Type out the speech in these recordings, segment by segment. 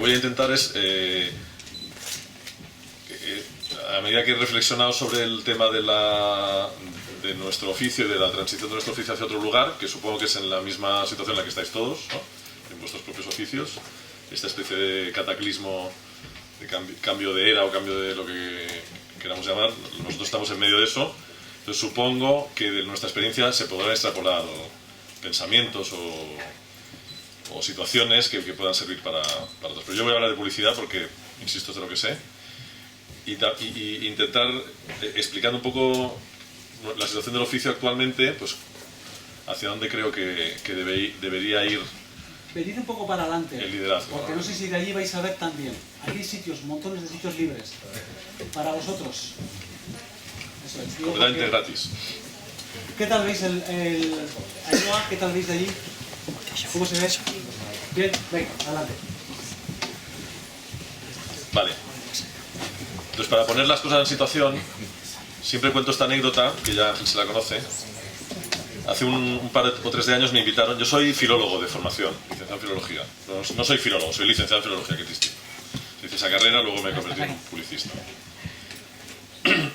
voy a intentar es, a medida que he reflexionado sobre el tema de nuestro oficio y de la transición de nuestro oficio hacia otro lugar, que supongo que es en la misma situación en la que estáis todos, ¿no? En vuestros propios oficios, esta especie de cataclismo, de cambio de era o cambio de lo que queramos llamar, nosotros estamos en medio de eso. Entonces supongo que de nuestra experiencia se podrán extrapolar pensamientos o situaciones que puedan servir para otros. Pero yo voy a hablar de publicidad porque, insisto, es de lo que sé, y intentar, explicando un poco la situación del oficio actualmente, pues hacia dónde creo que debería ir. Venid un poco para adelante, el liderazgo, porque no sé si de allí vais a ver también. Aquí hay sitios, montones de sitios libres para vosotros. Eso es, completamente gratis. ¿Qué tal veis Ainhoa? ¿Qué tal veis de allí? ¿Cómo se ve? Bien, venga, adelante. Vale. Entonces, para poner las cosas en situación, siempre cuento esta anécdota, que ya Ángel se la conoce. Hace un par o tres de años me invitaron. Yo soy filólogo de formación, licenciado en filología. No soy filólogo, soy licenciado en filología, que es distinto. Hice esa carrera, luego me convertí en publicista.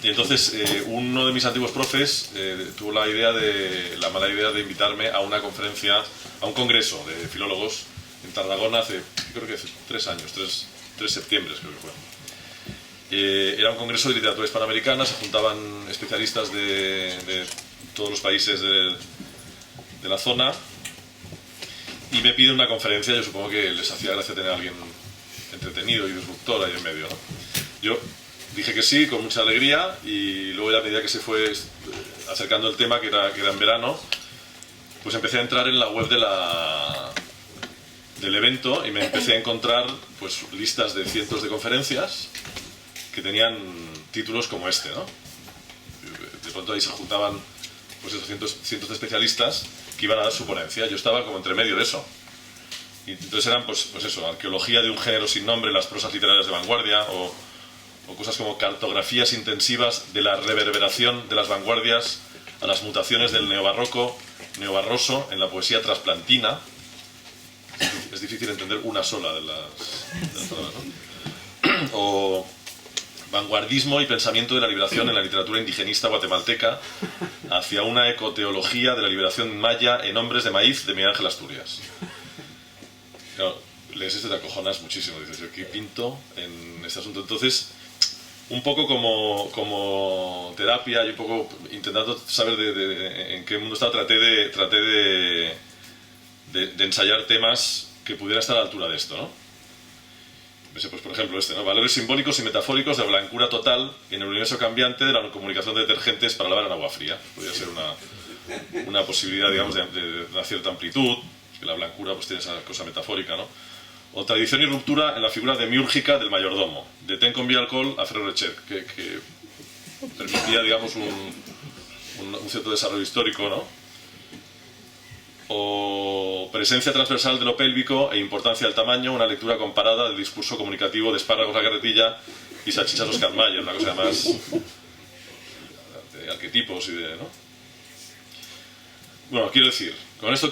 Y entonces uno de mis antiguos profes tuvo la mala idea de invitarme a una conferencia, a un congreso de filólogos en Tarragona creo que hace 3 años, 3 septiembres creo que fue. Era un congreso de literatura hispanoamericana, se juntaban especialistas de todos los países de la zona y me piden una conferencia. Yo supongo que les hacía gracia tener a alguien entretenido y disruptor ahí en medio, ¿no? Yo dije que sí, con mucha alegría, y luego ya a medida que se fue acercando el tema, que era en verano, pues empecé a entrar en la web del evento y me empecé a encontrar pues listas de cientos de conferencias que tenían títulos como este, ¿no? De pronto ahí se juntaban pues esos cientos de especialistas que iban a dar su ponencia. Yo estaba como entre medio de eso. Y entonces eran pues eso, arqueología de un género sin nombre, las prosas literarias de vanguardia, o cosas como cartografías intensivas de la reverberación de las vanguardias a las mutaciones del neobarroso en la poesía trasplantina. Es difícil entender una sola de las palabras, ¿no? O vanguardismo y pensamiento de la liberación en la literatura indigenista guatemalteca hacia una ecoteología de la liberación maya en Hombres de Maíz de Miguel Ángel Asturias. Claro, lees esto y te acojonas muchísimo, dices, yo qué pinto en este asunto. Entonces, un poco como terapia y un poco intentando saber en qué mundo estaba, traté de ensayar temas que pudieran estar a la altura de esto, ¿no? Pues por ejemplo ¿no? Valores simbólicos y metafóricos de blancura total en el universo cambiante de la comunicación de detergentes para lavar en agua fría. Podría ser una posibilidad, digamos, de una cierta amplitud, que la blancura pues tiene esa cosa metafórica, ¿no? O tradición y ruptura en la figura demiúrgica del mayordomo, de Ten con vía alcohol a Ferrero Rocher, que permitía, digamos, un cierto desarrollo histórico, ¿no? O presencia transversal de lo pélvico e importancia del tamaño, una lectura comparada del discurso comunicativo de Espárragos la Carretilla y Salchichas Oscar Mayer, una cosa más de arquetipos y de, ¿no? Bueno, quiero decir, con esto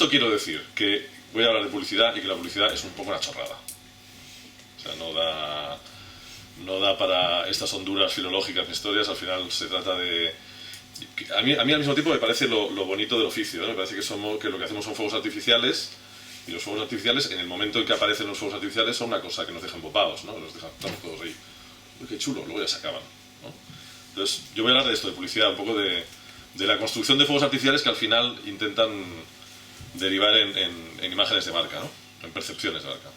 quiero decir que voy a hablar de publicidad y que la publicidad es un poco una chorrada. O sea, no da para estas honduras filológicas ni historias. Al final se trata de... A mí al mismo tiempo me parece lo bonito del oficio, ¿no? Me parece que lo que hacemos son fuegos artificiales, y los fuegos artificiales, en el momento en que aparecen los fuegos artificiales, son una cosa que nos deja embobados, ¿no? Estamos todos ahí. Uy, qué chulo, luego ya se acaban, ¿no? Entonces, yo voy a hablar de esto, de publicidad, un poco de la construcción de fuegos artificiales que al final intentan derivar en imágenes de marca, ¿no? En percepciones de marca.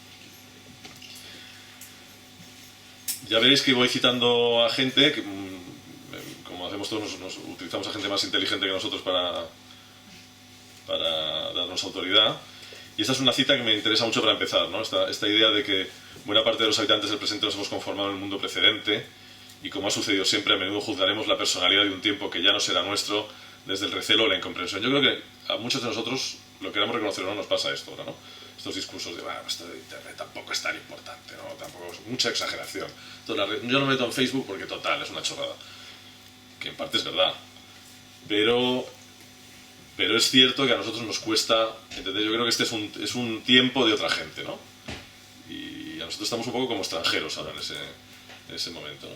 Ya veréis que voy citando a gente que, como hacemos todos, nos utilizamos a gente más inteligente que nosotros para darnos autoridad. Y esta es una cita que me interesa mucho para empezar, ¿no? Esta idea de que buena parte de los habitantes del presente nos hemos conformado en el mundo precedente, y como ha sucedido siempre, a menudo juzgaremos la personalidad de un tiempo que ya no será nuestro desde el recelo o la incomprensión. Yo creo que a muchos de nosotros, lo queramos reconocer o no, nos pasa esto ahora, ¿no? Estos discursos de, bueno, esto de internet tampoco es tan importante, ¿no? Tampoco es mucha exageración. Entonces, yo no me meto en Facebook porque total, es una chorrada. Que en parte es verdad. Pero es cierto que a nosotros nos cuesta entender. Yo creo que este es un tiempo de otra gente, ¿no? Y a nosotros estamos un poco como extranjeros ahora en ese momento, ¿no?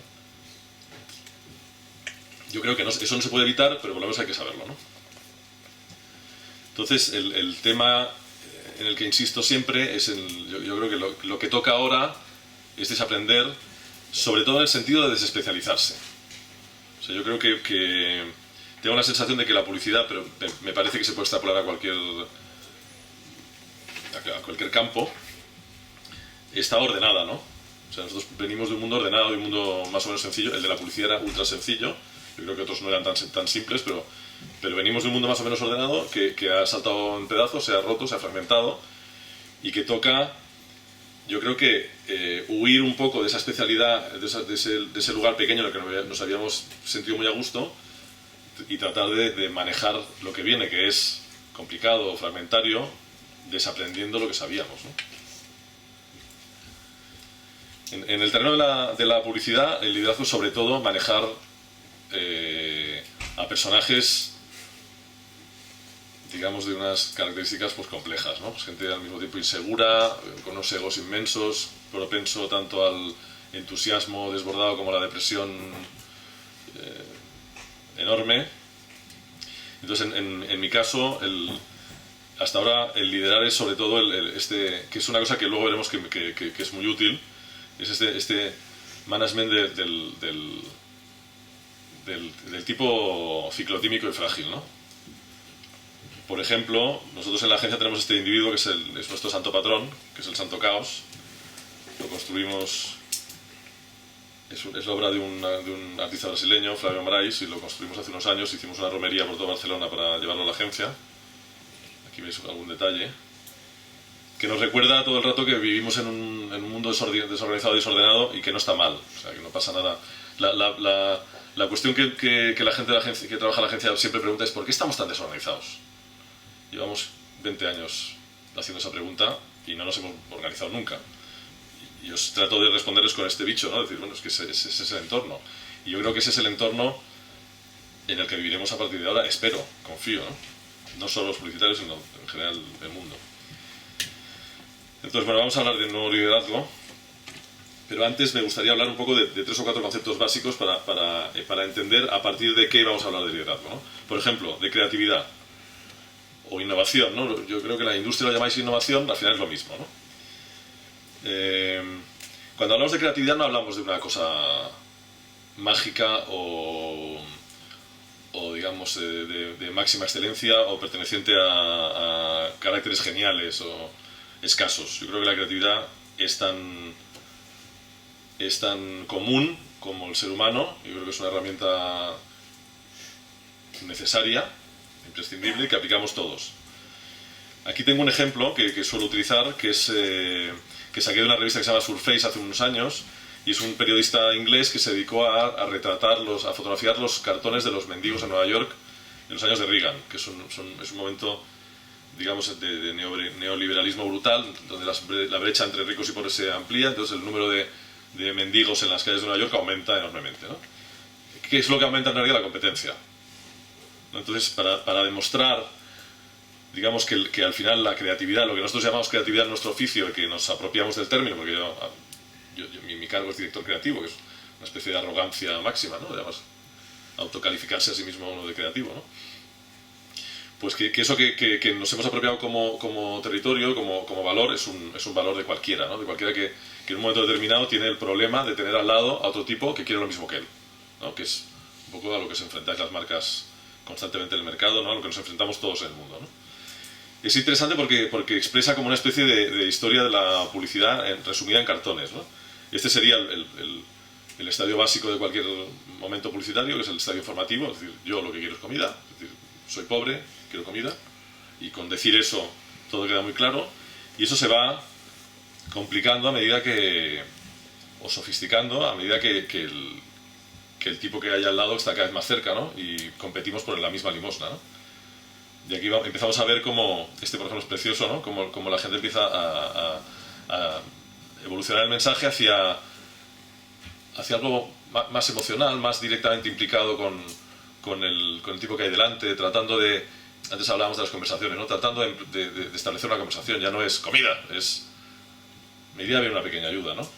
Yo creo que eso no se puede evitar, pero por lo menos hay que saberlo, ¿no? Entonces, el tema en el que insisto siempre es, yo creo que lo que toca ahora es desaprender, sobre todo en el sentido de desespecializarse. O sea, yo creo que tengo la sensación de que la publicidad, pero me parece que se puede extrapolar a cualquier campo, está ordenada, ¿no? O sea, nosotros venimos de un mundo ordenado, de un mundo más o menos sencillo. El de la publicidad era ultra sencillo. Yo creo que otros no eran tan simples, pero venimos de un mundo más o menos ordenado que ha saltado en pedazos, se ha roto, se ha fragmentado, y que toca, yo creo que huir un poco de esa especialidad, de ese lugar pequeño en el que nos habíamos sentido muy a gusto, y tratar de manejar lo que viene, que es complicado, fragmentario, desaprendiendo lo que sabíamos, ¿no? En el terreno de la publicidad, el liderazgo es sobre todo manejar a personajes, digamos, de unas características pues complejas, ¿no? Pues gente al mismo tiempo insegura, con unos egos inmensos, propenso tanto al entusiasmo desbordado como a la depresión enorme. Entonces, en mi caso, hasta ahora el liderar es sobre todo que es una cosa que luego veremos que es muy útil, es este management del tipo ciclotímico y frágil, ¿no? Por ejemplo, nosotros en la agencia tenemos este individuo que es nuestro santo patrón, que es el Santo Caos. Lo construimos, es la obra de un artista brasileño, Flavio Moraes, y lo construimos hace unos años. Hicimos una romería por toda Barcelona para llevarlo a la agencia. Aquí veis algún detalle que nos recuerda todo el rato que vivimos en un mundo desorganizado y desordenado, y que no está mal, o sea, que no pasa nada. La cuestión que la gente de la agencia, que trabaja en la agencia, siempre pregunta es ¿por qué estamos tan desorganizados? Llevamos 20 años haciendo esa pregunta y no nos hemos organizado nunca. Y os trato de responderles con este bicho, ¿no? Decir, bueno, es que ese es el entorno. Y yo creo que ese es el entorno en el que viviremos a partir de ahora, espero, confío, ¿no? No solo los publicitarios, sino en general el mundo. Entonces, bueno, vamos a hablar de nuevo liderazgo. Pero antes me gustaría hablar un poco de 3 o 4 conceptos básicos para entender a partir de qué vamos a hablar de liderazgo, ¿no? Por ejemplo, de creatividad o innovación, ¿no? Yo creo que la industria lo llamáis innovación, al final es lo mismo, ¿no? Cuando hablamos de creatividad no hablamos de una cosa mágica o digamos, de máxima excelencia o perteneciente a caracteres geniales o escasos. Yo creo que la creatividad es tan común como el ser humano. Yo creo que es una herramienta necesaria, imprescindible, que aplicamos todos. Aquí tengo un ejemplo que suelo utilizar, que saqué de una revista que se llama Surface hace unos años, y es un periodista inglés que se dedicó a fotografiar los cartones de los mendigos en Nueva York en los años de Reagan, que es un momento, digamos, de neoliberalismo brutal, donde la brecha entre ricos y pobres se amplía. Entonces el número de mendigos en las calles de Nueva York aumenta enormemente, ¿no? ¿Qué es lo que aumenta en realidad? La competencia, ¿no? Entonces, para demostrar, digamos, que al final la creatividad, lo que nosotros llamamos creatividad en nuestro oficio, y que nos apropiamos del término, porque mi cargo es director creativo, que es una especie de arrogancia máxima, ¿no? Además, autocalificarse a sí mismo uno de creativo, ¿no? Pues que eso que nos hemos apropiado como territorio, como valor, es un valor de cualquiera, ¿no? De cualquiera que en un momento determinado tiene el problema de tener al lado a otro tipo que quiere lo mismo que él, ¿no? Que es un poco a lo que se enfrentan las marcas constantemente en el mercado, ¿no? A lo que nos enfrentamos todos en el mundo, ¿no? Es interesante porque expresa como una especie de historia de la publicidad resumida en cartones, ¿no? Este sería el estadio básico de cualquier momento publicitario, que es el estadio informativo. Es decir, yo lo que quiero es comida, es decir, soy pobre, quiero comida, y con decir eso todo queda muy claro, y eso se va complicando a medida o sofisticando a medida que el tipo que hay al lado está cada vez más cerca, ¿no? Y competimos por la misma limosna, ¿no? Y aquí empezamos a ver cómo, por ejemplo, es precioso, ¿no? Cómo la gente empieza a evolucionar el mensaje hacia algo más emocional, más directamente implicado con el tipo que hay delante, tratando de... Antes hablábamos de las conversaciones, ¿no? Tratando de establecer una conversación. Ya no es comida, es me iría bien una pequeña ayuda, ¿no?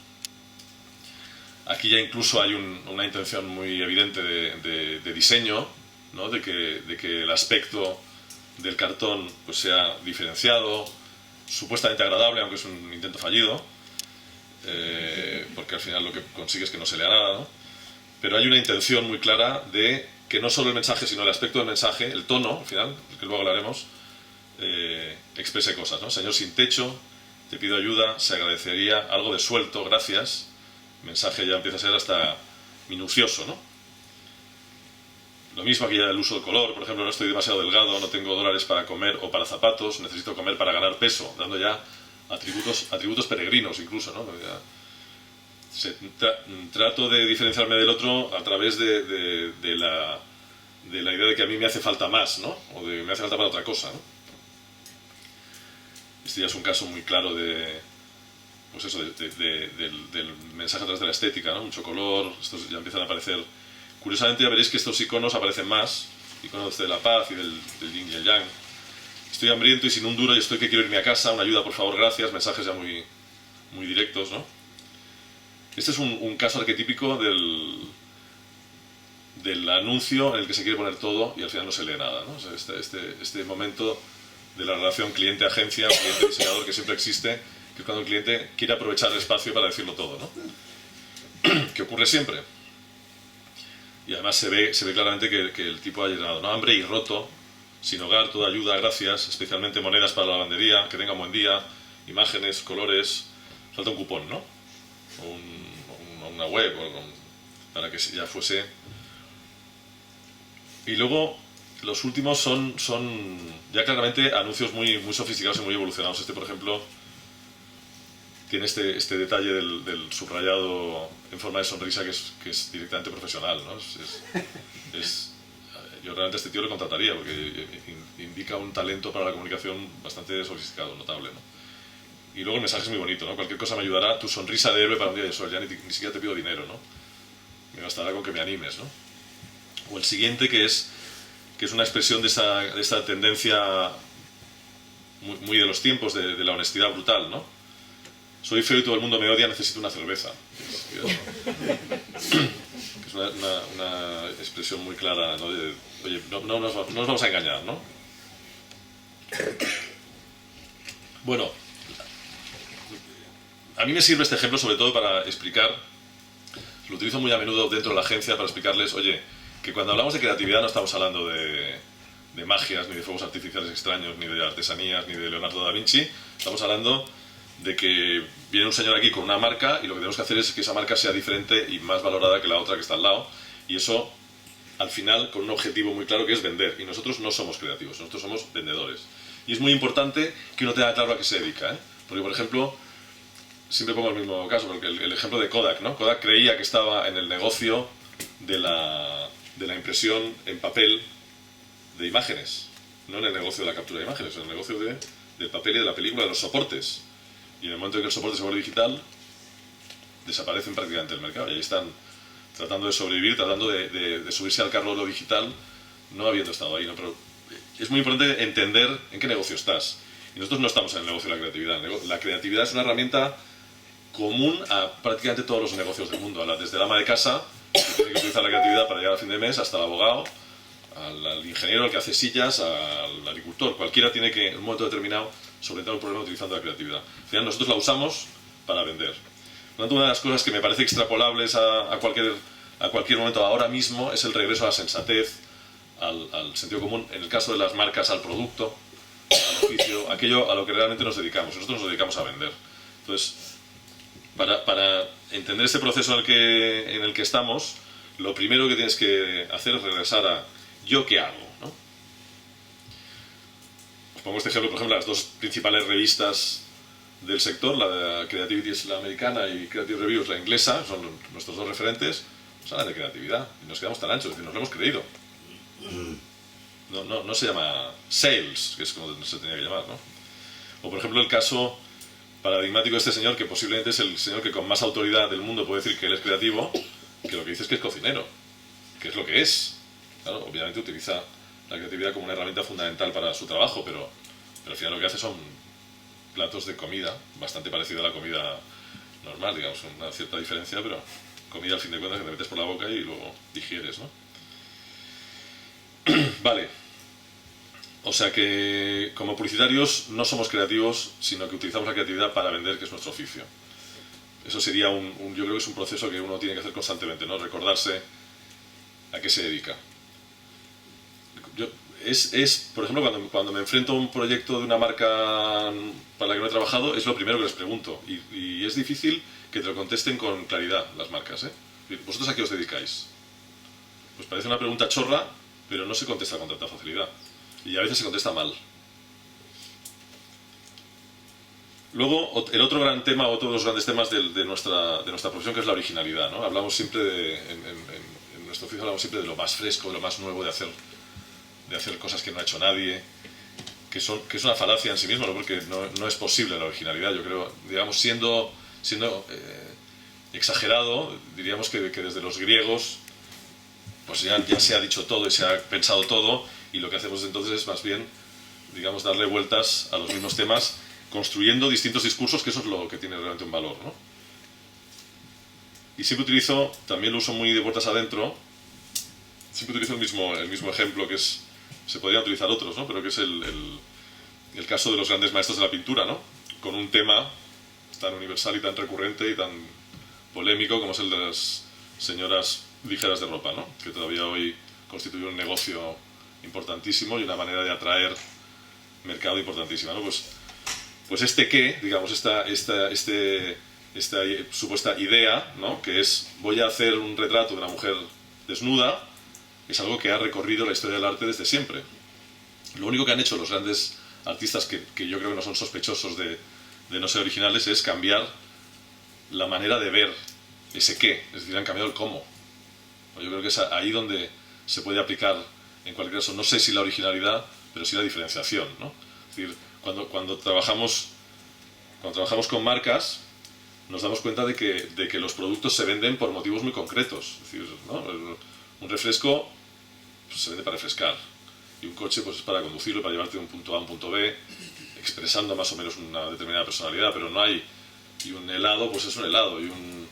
Aquí ya incluso hay una intención muy evidente de diseño, ¿no? De que el aspecto del cartón pues sea diferenciado, supuestamente agradable, aunque es un intento fallido, porque al final lo que consigue es que no se lea nada, ¿no? Pero hay una intención muy clara de que no solo el mensaje, sino el aspecto del mensaje, el tono, al final, que luego hablaremos, exprese cosas, ¿no? Señor sin techo, te pido ayuda, se agradecería algo de suelto, gracias. El mensaje ya empieza a ser hasta minucioso, ¿no? Lo mismo aquí ya el uso del color, por ejemplo, no estoy demasiado delgado, no tengo dólares para comer o para zapatos, necesito comer para ganar peso, dando ya atributos peregrinos incluso, ¿no? Trato de diferenciarme del otro a través de la idea de que a mí me hace falta más, ¿no? O de me hace falta para otra cosa, ¿no? Este ya es un caso muy claro pues eso, del mensaje a través de la estética, ¿no? Mucho color, estos ya empiezan a aparecer. Curiosamente ya veréis que estos iconos aparecen más, iconos de la paz y del yin y el yang. Estoy hambriento y sin un duro y estoy que quiero irme a casa, una ayuda por favor, gracias, mensajes ya muy directos, ¿no? Este es un caso arquetípico del anuncio en el que se quiere poner todo y al final no se lee nada, ¿no? O sea, este momento de la relación cliente-agencia, cliente-diseñador que siempre existe, que es cuando el cliente quiere aprovechar el espacio para decirlo todo, ¿no? Que ocurre siempre. Y además se ve claramente que el tipo ha llenado, ¿no? Hambre y roto, sin hogar, toda ayuda, gracias, especialmente monedas para la lavandería, que tenga un buen día, imágenes, colores, falta un cupón, ¿no? O una web, para que ya fuese. Y luego los últimos son ya claramente anuncios muy sofisticados y muy evolucionados. Este, por ejemplo, tiene este detalle del subrayado en forma de sonrisa que es directamente profesional, ¿no? Yo realmente a este tío le contrataría porque indica un talento para la comunicación bastante sofisticado, notable, ¿no? Y luego el mensaje es muy bonito, ¿no? Cualquier cosa me ayudará, tu sonrisa de héroe para un día de sol, ya ni siquiera te pido dinero, ¿no? Me bastará con que me animes, ¿no? O el siguiente que es una expresión de esta tendencia muy de los tiempos, de la honestidad brutal, ¿no? Soy feo y todo el mundo me odia, necesito una cerveza. Es una expresión muy clara, ¿no? Oye, no nos vamos a engañar, ¿no? Bueno, a mí me sirve este ejemplo sobre todo para explicar, lo utilizo muy a menudo dentro de la agencia para explicarles, oye, que cuando hablamos de creatividad no estamos hablando de magias, ni de fuegos artificiales extraños, ni de artesanías, ni de Leonardo da Vinci, estamos hablando de que viene un señor aquí con una marca y lo que tenemos que hacer es que esa marca sea diferente y más valorada que la otra que está al lado, y eso al final con un objetivo muy claro que es vender, y nosotros no somos creativos, nosotros somos vendedores. Y es muy importante que uno tenga claro a qué se dedica, ¿eh? Porque por ejemplo, siempre pongo el mismo caso, porque el ejemplo de Kodak, ¿no? Kodak creía que estaba en el negocio de la impresión en papel de imágenes, no en el negocio de la captura de imágenes, en el negocio del papel y de la película, de los soportes. Y en el momento en que el soporte se vuelve digital, desaparecen prácticamente del mercado. Y ahí están tratando de sobrevivir, tratando de subirse al carro de lo digital, no habiendo estado ahí, ¿no? Pero es muy importante entender en qué negocio estás. Y nosotros no estamos en el negocio de la creatividad. La creatividad es una herramienta común a prácticamente todos los negocios del mundo. Desde el ama de casa, que tiene que utilizar la creatividad para llegar a fin de mes, hasta el abogado, al ingeniero, al que hace sillas, al agricultor. Cualquiera tiene que, en un momento determinado, solventar un problema utilizando la creatividad. Al final nosotros la usamos para vender. Por lo tanto, una de las cosas que me parece extrapolables a cualquier momento ahora mismo es el regreso a la sensatez, al sentido común, en el caso de las marcas, al producto, al oficio, aquello a lo que realmente nos dedicamos. Nosotros nos dedicamos a vender. Entonces, para entender este proceso en el que estamos, lo primero que tienes que hacer es regresar a ¿yo qué hago? ¿No? Os pongo este ejemplo, por ejemplo, las dos principales revistas del sector, la de Creativity es la americana y Creative Review es la inglesa, son nuestros dos referentes, nos hablan de creatividad y nos quedamos tan anchos, es decir, nos lo hemos creído. No se llama sales, que es como se tenía que llamar, ¿no? O por ejemplo el caso paradigmático de este señor, que posiblemente es el señor que con más autoridad del mundo puede decir que él es creativo, que lo que dice es que es cocinero, que es lo que es. Claro, obviamente utiliza la creatividad como una herramienta fundamental para su trabajo, pero al final lo que hace son platos de comida, bastante parecida a la comida normal, digamos, con una cierta diferencia, pero comida al fin de cuentas que te metes por la boca y luego digieres, ¿no? Vale. O sea que como publicitarios no somos creativos, sino que utilizamos la creatividad para vender, que es nuestro oficio. Eso sería yo creo que es un proceso que uno tiene que hacer constantemente, ¿no? Recordarse a qué se dedica. Por ejemplo, cuando me enfrento a un proyecto de una marca para la que no he trabajado, es lo primero que les pregunto. Y es difícil que te lo contesten con claridad las marcas, ¿eh? ¿Vosotros a qué os dedicáis? Pues parece una pregunta chorra, pero no se contesta con tanta facilidad. Y a veces se contesta mal. Luego, el otro gran tema, otro de los grandes temas de nuestra profesión, que es la originalidad, ¿no? Hablamos siempre en nuestro oficio hablamos siempre de lo más fresco, de lo más nuevo, de hacer cosas que no ha hecho nadie, que es una falacia en sí mismo, ¿no? Porque no es posible la originalidad. Yo creo, digamos, siendo exagerado, diríamos que desde los griegos pues ya se ha dicho todo y se ha pensado todo, y lo que hacemos entonces es más bien, digamos, darle vueltas a los mismos temas, construyendo distintos discursos, que eso es lo que tiene realmente un valor, ¿no? Y siempre utilizo, también lo uso muy de puertas adentro, siempre utilizo el mismo ejemplo, que es, se podrían utilizar otros, ¿no? Pero que es el caso de los grandes maestros de la pintura, ¿no? Con un tema tan universal y tan recurrente y tan polémico como es el de las señoras ligeras de ropa, ¿no? Que todavía hoy constituye un negocio importantísimo y una manera de atraer mercado importantísima, ¿no? Pues digamos, esta supuesta idea, ¿no? Que es, voy a hacer un retrato de una mujer desnuda, es algo que ha recorrido la historia del arte desde siempre. Lo único que han hecho los grandes artistas, que yo creo que no son sospechosos de no ser originales, es cambiar la manera de ver ese qué, es decir, han cambiado el cómo. Yo creo que es ahí donde se puede aplicar, en cualquier caso, no sé si la originalidad, pero sí la diferenciación, ¿no? Es decir, cuando trabajamos con marcas, nos damos cuenta de que los productos se venden por motivos muy concretos. Es decir, ¿no? Un refresco pues, se vende para refrescar, y un coche pues, es para conducirlo, para llevarte de un punto A a un punto B, expresando más o menos una determinada personalidad, pero no hay... Y un helado, pues es un helado, y un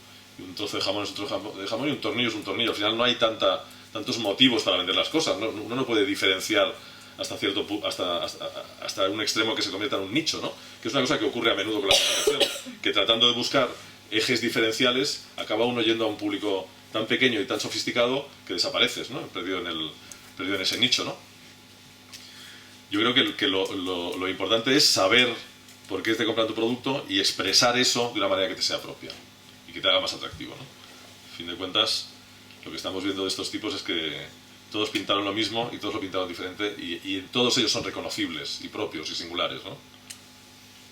trozo de jamón es un trozo de jamón, y un tornillo es un tornillo. Al final no hay tantos motivos para vender las cosas, ¿no? Uno no puede diferenciar hasta un extremo que se convierta en un nicho, ¿no? Que es una cosa que ocurre a menudo con la comunicación, que tratando de buscar ejes diferenciales acaba uno yendo a un público tan pequeño y tan sofisticado que desapareces, ¿no? Perdido en ese nicho, ¿no? Yo creo que lo importante es saber por qué te compran tu producto y expresar eso de una manera que te sea propia y que te haga más atractivo, ¿no? A fin de cuentas, lo que estamos viendo de estos tipos es que todos pintaron lo mismo y todos lo pintaron diferente, y todos ellos son reconocibles y propios y singulares, ¿no?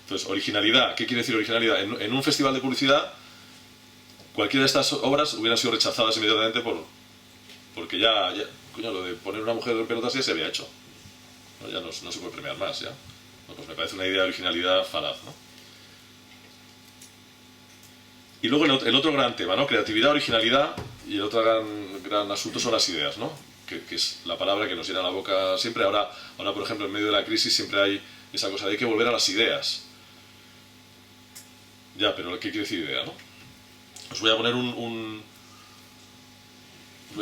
Entonces, originalidad, ¿qué quiere decir originalidad? En un festival de publicidad, cualquiera de estas obras hubieran sido rechazadas inmediatamente porque ya coño, lo de poner una mujer en pelotas ya se había hecho, ¿no? Ya no se puede premiar más, ¿ya? No, pues me parece una idea de originalidad falaz, ¿no? Y luego el otro gran tema, ¿no? Creatividad, originalidad, y el otro gran asunto son las ideas, ¿no? Que es la palabra que nos llena la boca siempre. Ahora, por ejemplo, en medio de la crisis siempre hay esa cosa de hay que volver a las ideas. Ya, pero ¿qué quiere decir idea, no? Os voy a poner voy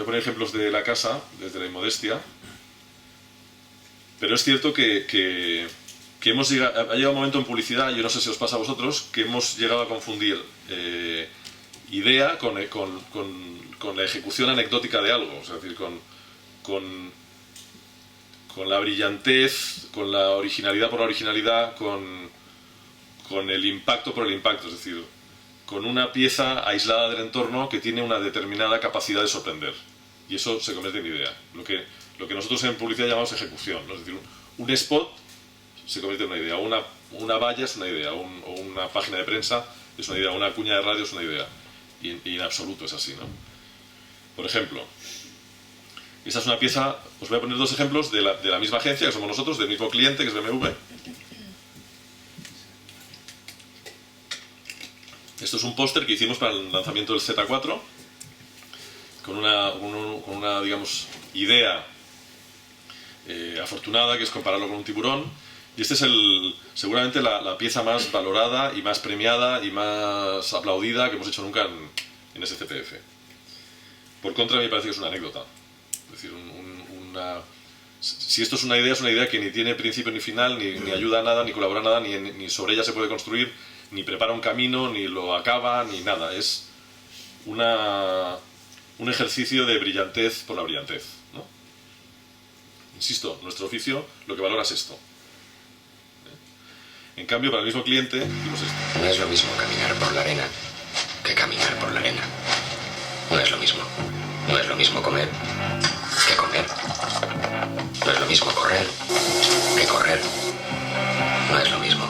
a poner ejemplos de la casa, desde la inmodestia. Pero es cierto que ha llegado un momento en publicidad, yo no sé si os pasa a vosotros, que hemos llegado a confundir idea con la ejecución anecdótica de algo. O sea, es decir, con la brillantez, con la originalidad por la originalidad, con el impacto por el impacto. Es decir, con una pieza aislada del entorno que tiene una determinada capacidad de sorprender. Y eso se convierte en idea. Lo que nosotros en publicidad llamamos ejecución, ¿no? Es decir, un spot se convierte en una idea, una valla es una idea, o una página de prensa es una idea, una cuña de radio es una idea. Y en absoluto es así, ¿no? Por ejemplo, esta es una pieza, os voy a poner dos ejemplos de la misma agencia, que somos nosotros, del mismo cliente, que es BMW. Esto es un póster que hicimos para el lanzamiento del Z4, con una digamos, idea afortunada, que es compararlo con un tiburón, Y este es seguramente la pieza más valorada y más premiada y más aplaudida que hemos hecho nunca en SCPF. Por contra, me parece que es una anécdota. Es decir, si esto es una idea que ni tiene principio ni final, ni ayuda a nada, ni colabora a nada, ni sobre ella se puede construir, ni prepara un camino, ni lo acaba, ni nada. Es un ejercicio de brillantez por la brillantez, ¿no? Insisto, nuestro oficio lo que valora es esto. En cambio, para el mismo cliente, dimos esto. No es lo mismo caminar por la arena que caminar por la arena. No es lo mismo. No es lo mismo comer que comer. No es lo mismo correr que correr. No es lo mismo.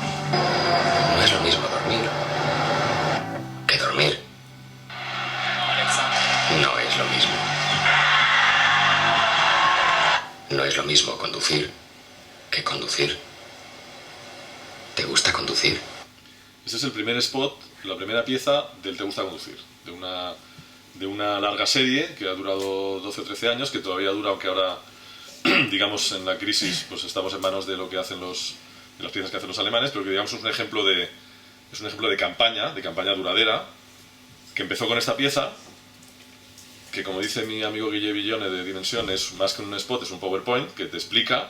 No es lo mismo dormir que dormir. No es lo mismo. No es lo mismo conducir que conducir. ¿Te gusta conducir? Este es el primer spot, la primera pieza del Te gusta conducir, de una larga serie que ha durado 12 o 13 años, que todavía dura, aunque ahora, digamos, en la crisis, pues estamos en manos de lo que hacen de las piezas que hacen los alemanes, pero que digamos es un ejemplo de campaña duradera, que empezó con esta pieza, que como dice mi amigo Guille Villone de Dimensión, es más que un spot, es un PowerPoint que te explica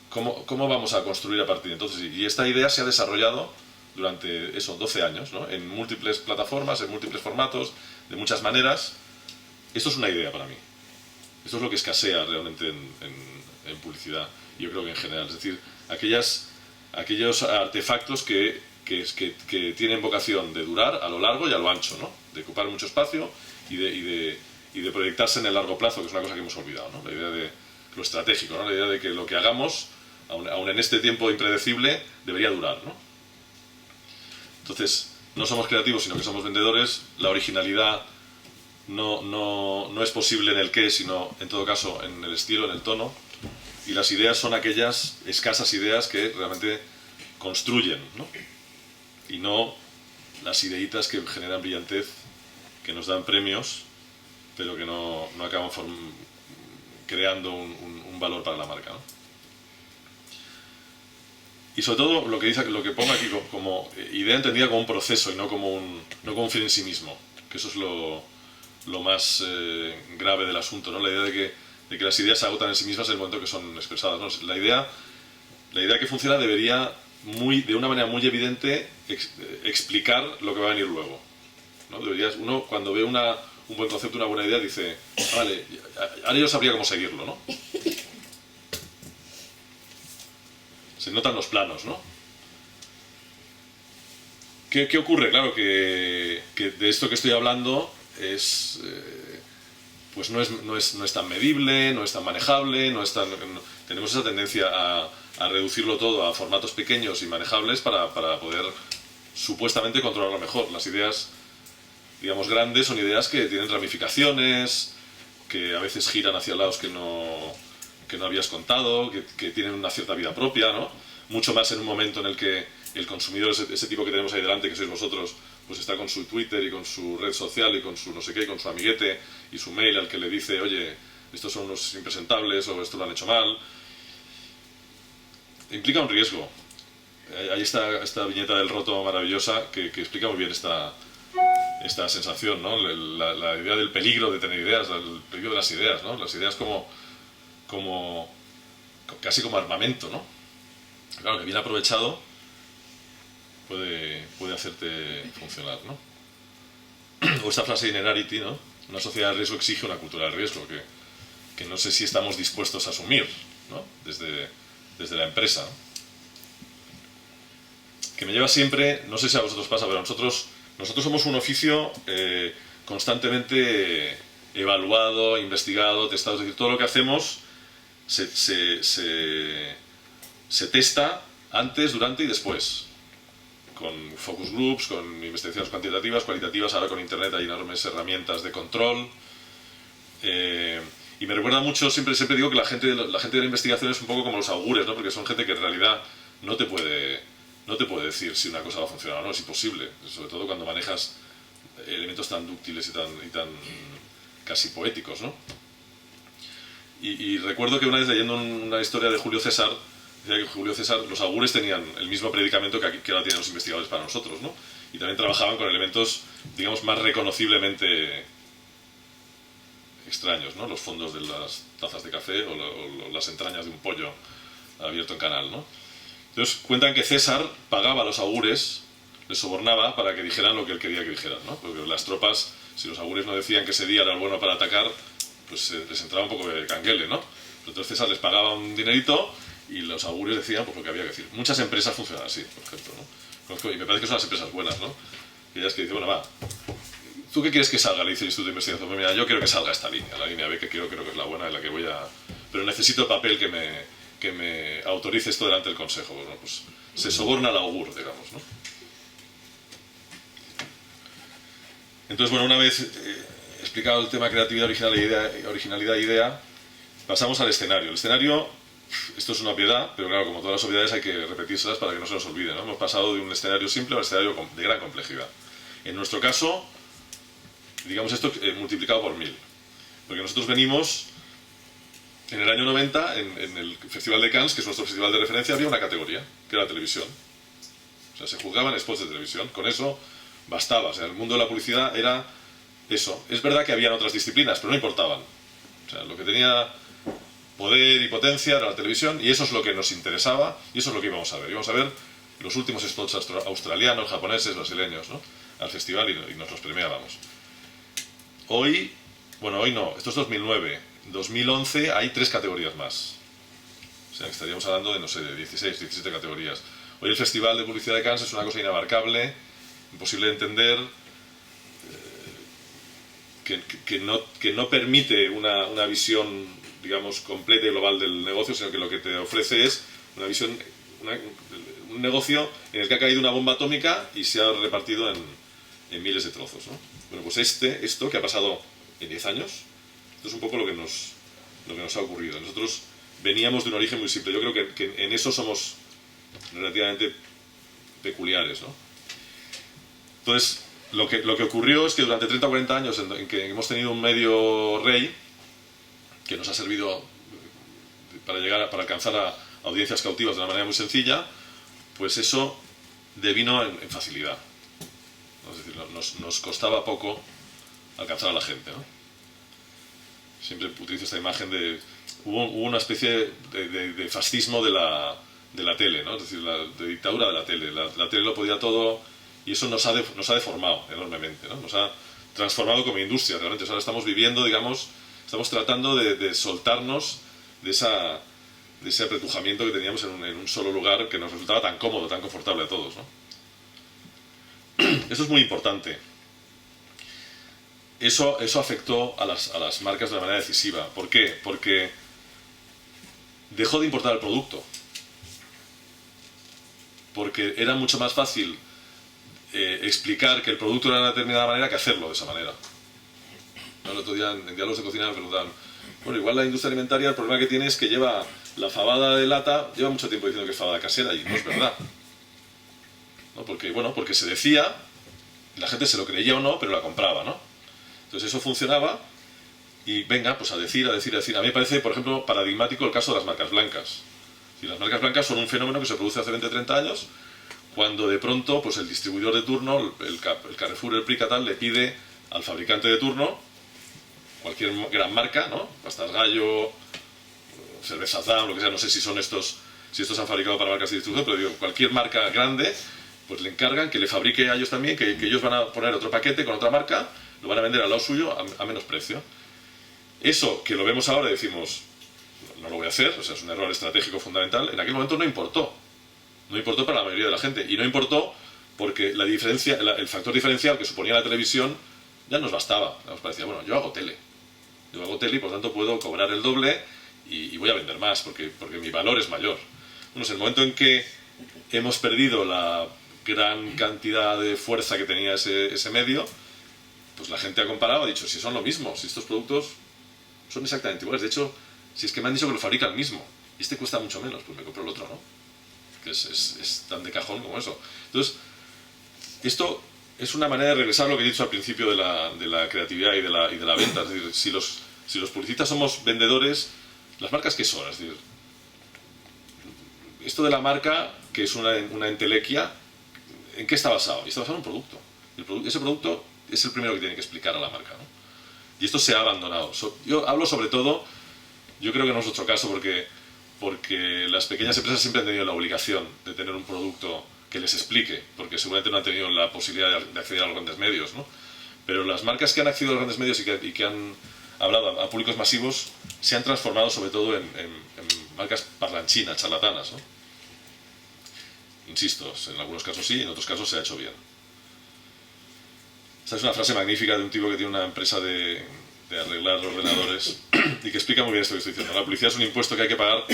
cómo vamos a construir a partir de entonces. Y esta idea se ha desarrollado durante 12 años, ¿no? En múltiples plataformas, en múltiples formatos, de muchas maneras. Esto es una idea para mí. Esto es lo que escasea realmente en publicidad, yo creo que en general. Es decir, aquellos artefactos que tienen vocación de durar a lo largo y a lo ancho, ¿no? De ocupar mucho espacio y de proyectarse en el largo plazo, que es una cosa que hemos olvidado, ¿no? La idea de lo estratégico, ¿no? La idea de que lo que hagamos, aun en este tiempo impredecible, debería durar, ¿no? Entonces, no somos creativos, sino que somos vendedores. La originalidad no es posible en el qué, sino en todo caso en el estilo, en el tono. Y las ideas son aquellas escasas ideas que realmente construyen, ¿no? Y no las ideitas que generan brillantez, que nos dan premios, pero que no acaban creando un valor para la marca, ¿no? Y sobre todo lo que pongo aquí como idea entendida como un proceso y no como un fin en sí mismo, que eso es lo más grave del asunto, ¿no? La idea de que las ideas se agotan en sí mismas en el momento que son expresadas, ¿no? La idea que funciona debería de una manera muy evidente explicar lo que va a venir luego, ¿no? Uno cuando ve un buen concepto, una buena idea, dice, vale, ahora yo sabría cómo seguirlo, ¿no? Se notan los planos, ¿no? ¿Qué ocurre? Claro que de esto que estoy hablando pues no es tan medible, no es tan manejable, tenemos esa tendencia a reducirlo todo a formatos pequeños y manejables para poder supuestamente controlarlo mejor. Las ideas, digamos, grandes son ideas que tienen ramificaciones, que a veces giran hacia lados que no habías contado, que tienen una cierta vida propia, ¿no? Mucho más en un momento en el que el consumidor, ese tipo que tenemos ahí delante, que sois vosotros, pues está con su Twitter y con su red social y con su no sé qué, con su amiguete y su mail al que le dice, oye, estos son unos impresentables o esto lo han hecho mal. Implica un riesgo. Ahí está esta viñeta del roto maravillosa que explica muy bien esta sensación, ¿no? La idea del peligro de tener ideas, el peligro de las ideas, ¿no? Las ideas casi como armamento, ¿no? Claro, que bien aprovechado puede hacerte funcionar, ¿no? O esta frase de Innerarity, ¿no? Una sociedad de riesgo exige una cultura de riesgo que no sé si estamos dispuestos a asumir, ¿no? Desde la empresa. Que me lleva siempre, no sé si a vosotros pasa, pero nosotros somos un oficio constantemente evaluado, investigado, testado. Es decir, todo lo que hacemos se testa antes, durante y después. Con focus groups, con investigaciones cuantitativas, cualitativas, ahora con internet hay enormes herramientas de control. Y me recuerda mucho, siempre digo que la gente de la investigación es un poco como los augures, ¿no? Porque son gente que en realidad no te puede decir si una cosa va a funcionar o no, es imposible. Sobre todo cuando manejas elementos tan dúctiles y tan casi poéticos, ¿no? Y recuerdo que una vez leyendo una historia de Julio César, decía que Julio César, los augures tenían el mismo predicamento que ahora tienen los investigadores para nosotros, ¿no? Y también trabajaban con elementos, digamos, más reconociblemente extraños, ¿no? Los fondos de las tazas de café o las entrañas de un pollo abierto en canal, ¿no? Entonces cuentan que César pagaba a los augures, les sobornaba para que dijeran lo que él quería que dijeran, ¿no? Porque las tropas, si los augures no decían que ese día era el bueno para atacar, pues les entraba un poco de canguele, ¿no? Pero entonces César les pagaba un dinerito y los augures decían pues lo que había que decir. Muchas empresas funcionan así, por ejemplo, ¿no? Y me parece que son las empresas buenas, ¿no? Y ellas que dicen, bueno, va, ¿tú qué quieres que salga? Le dice el Instituto de Investigación. Pues mira, yo quiero que salga esta línea, la línea B, que creo que es la buena, en la que voy a... Pero necesito el papel que me autorice esto delante del Consejo. Bueno, pues se soborna al augur, digamos, ¿no? Entonces, bueno, una vez explicado el tema creatividad, originalidad e idea, pasamos al escenario. El escenario, esto es una obviedad, pero claro, como todas las obviedades hay que repetírselas para que no se nos olvide, ¿no? Hemos pasado de un escenario simple a un escenario de gran complejidad. En nuestro caso, digamos esto multiplicado por 1000. Porque nosotros venimos, en el año 90, en el Festival de Cannes, que es nuestro festival de referencia, había una categoría, que era la televisión. O sea, se juzgaban spots de televisión. Con eso bastaba. O sea, el mundo de la publicidad era eso. Es verdad que habían otras disciplinas, pero no importaban. O sea, lo que tenía poder y potencia era la televisión, y eso es lo que nos interesaba, y eso es lo que íbamos a ver. Íbamos a ver los últimos spots australianos, japoneses, brasileños, ¿no? Al festival y nos los premiábamos. Hoy, bueno, hoy no, esto es 2009. En 2011 hay 3 categorías más. O sea, estaríamos hablando de, no sé, de 16, 17 categorías. Hoy el Festival de Publicidad de Cannes es una cosa inabarcable, imposible de entender, que no permite una visión, digamos, completa y global del negocio, sino que lo que te ofrece es una visión, un negocio en el que ha caído una bomba atómica y se ha repartido en miles de trozos, ¿no? Bueno, pues esto que ha pasado en 10 años, esto es un poco lo que nos ha ocurrido. Nosotros veníamos de un origen muy simple. Yo creo que en eso somos relativamente peculiares, ¿no? Entonces, lo que ocurrió es que durante 30 o 40 años en que hemos tenido un medio rey que nos ha servido para alcanzar a audiencias cautivas de una manera muy sencilla, pues eso devino en facilidad. Es decir, nos costaba poco alcanzar a la gente, ¿no? Siempre utilizo esta imagen de... Hubo una especie de fascismo de la tele, ¿no? Es decir, de dictadura de la tele. La tele lo podía todo y eso nos ha deformado enormemente, ¿no? Nos ha transformado como industria, realmente. O sea, ahora estamos viviendo, digamos, estamos tratando de soltarnos de ese apretujamiento que teníamos en un solo lugar que nos resultaba tan cómodo, tan confortable a todos, ¿no? Eso es muy importante. Eso afectó a las marcas de una manera decisiva. ¿Por qué? Porque dejó de importar el producto. Porque era mucho más fácil explicar que el producto era de una determinada manera que hacerlo de esa manera. El otro día en Diálogos de Cocina me preguntaban, bueno, igual la industria alimentaria el problema que tiene es que lleva la fabada de lata, lleva mucho tiempo diciendo que es fabada casera y no es verdad. ¿No? Porque se decía, la gente se lo creía o no, pero la compraba, ¿no? Entonces eso funcionaba y venga, pues a decir. A mí me parece, por ejemplo, paradigmático el caso de las marcas blancas. Y las marcas blancas son un fenómeno que se produce hace 20 o 30 años, cuando de pronto pues el distribuidor de turno, el Carrefour, el Pricatal, le pide al fabricante de turno, cualquier gran marca, ¿no? Pastas Gallo, Cerveza Zam, lo que sea, no sé si estos han fabricado para marcas de distribución, pero digo, cualquier marca grande, pues le encargan que le fabrique a ellos también, que ellos van a poner otro paquete con otra marca, lo van a vender al lado suyo a menos precio. Eso que lo vemos ahora y decimos, no lo voy a hacer, o sea, es un error estratégico fundamental, en aquel momento no importó. No importó para la mayoría de la gente. Y no importó porque el factor diferencial que suponía la televisión ya nos bastaba. Nos parecía, bueno, yo hago tele y por tanto puedo cobrar el doble y voy a vender más porque mi valor es mayor. Bueno, es el momento en que hemos perdido la gran cantidad de fuerza que tenía ese medio, pues la gente ha comparado, ha dicho, si son lo mismo, si estos productos son exactamente iguales. De hecho, si es que me han dicho que lo fabrica el mismo y este cuesta mucho menos, pues me compro el otro, ¿no? Que es tan de cajón como eso. Entonces, esto es una manera de regresar a lo que he dicho al principio de la creatividad y de la venta. Es decir, si los publicistas somos vendedores, ¿las marcas qué son? Es decir, esto de la marca, que es una entelequia, ¿en qué está basado? Está basado en un producto. Ese producto es el primero que tiene que explicar a la marca, ¿no? Y esto se ha abandonado. Yo hablo sobre todo, yo creo que no es nuestro caso, porque las pequeñas empresas siempre han tenido la obligación de tener un producto que les explique, porque seguramente no han tenido la posibilidad de acceder a los grandes medios, ¿no? Pero las marcas que han accedido a los grandes medios y que han hablado a públicos masivos se han transformado sobre todo en marcas parlanchinas, charlatanas, ¿no? Insisto, en algunos casos sí, en otros casos se ha hecho bien. Esta es una frase magnífica de un tipo que tiene una empresa de arreglar ordenadores y que explica muy bien esto que estoy diciendo. La publicidad es un impuesto que hay que pagar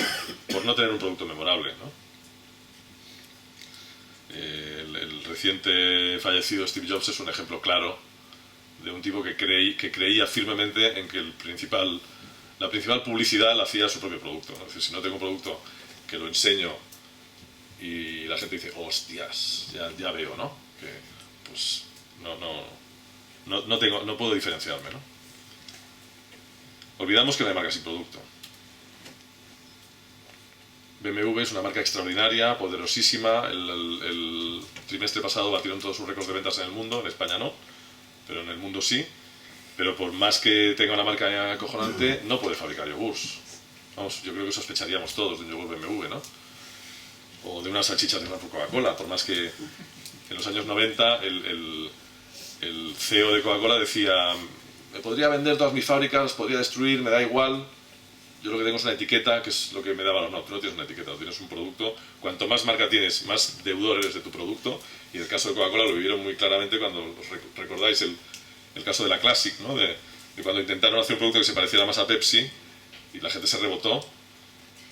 por no tener un producto memorable, ¿no? El reciente fallecido Steve Jobs es un ejemplo claro de un tipo que creía firmemente en que la principal publicidad la hacía su propio producto, ¿no? Es decir, si no tengo un producto que lo enseño y la gente dice, hostias, ya veo, ¿no? Que pues no puedo diferenciarme, ¿no? Olvidamos que no hay marca sin producto. BMW es una marca extraordinaria, poderosísima. El trimestre pasado batieron todos sus récords de ventas en el mundo, en España no, pero en el mundo sí. Pero por más que tenga una marca acojonante, no puede fabricar yogurts. Vamos, yo creo que sospecharíamos todos de un yogur BMW, ¿no? O de unas salchichas de una Coca-Cola, por más que en los años 90 el CEO de Coca-Cola decía, me podría vender todas mis fábricas, podría destruir, me da igual. Yo lo que tengo es una etiqueta, que es lo que me da valor. No, tú no tienes una etiqueta, tú tienes un producto. Cuanto más marca tienes, más deudor eres de tu producto. Y en el caso de Coca-Cola lo vivieron muy claramente cuando os recordáis el caso de la Classic, ¿no? De cuando intentaron hacer un producto que se pareciera más a Pepsi y la gente se rebotó.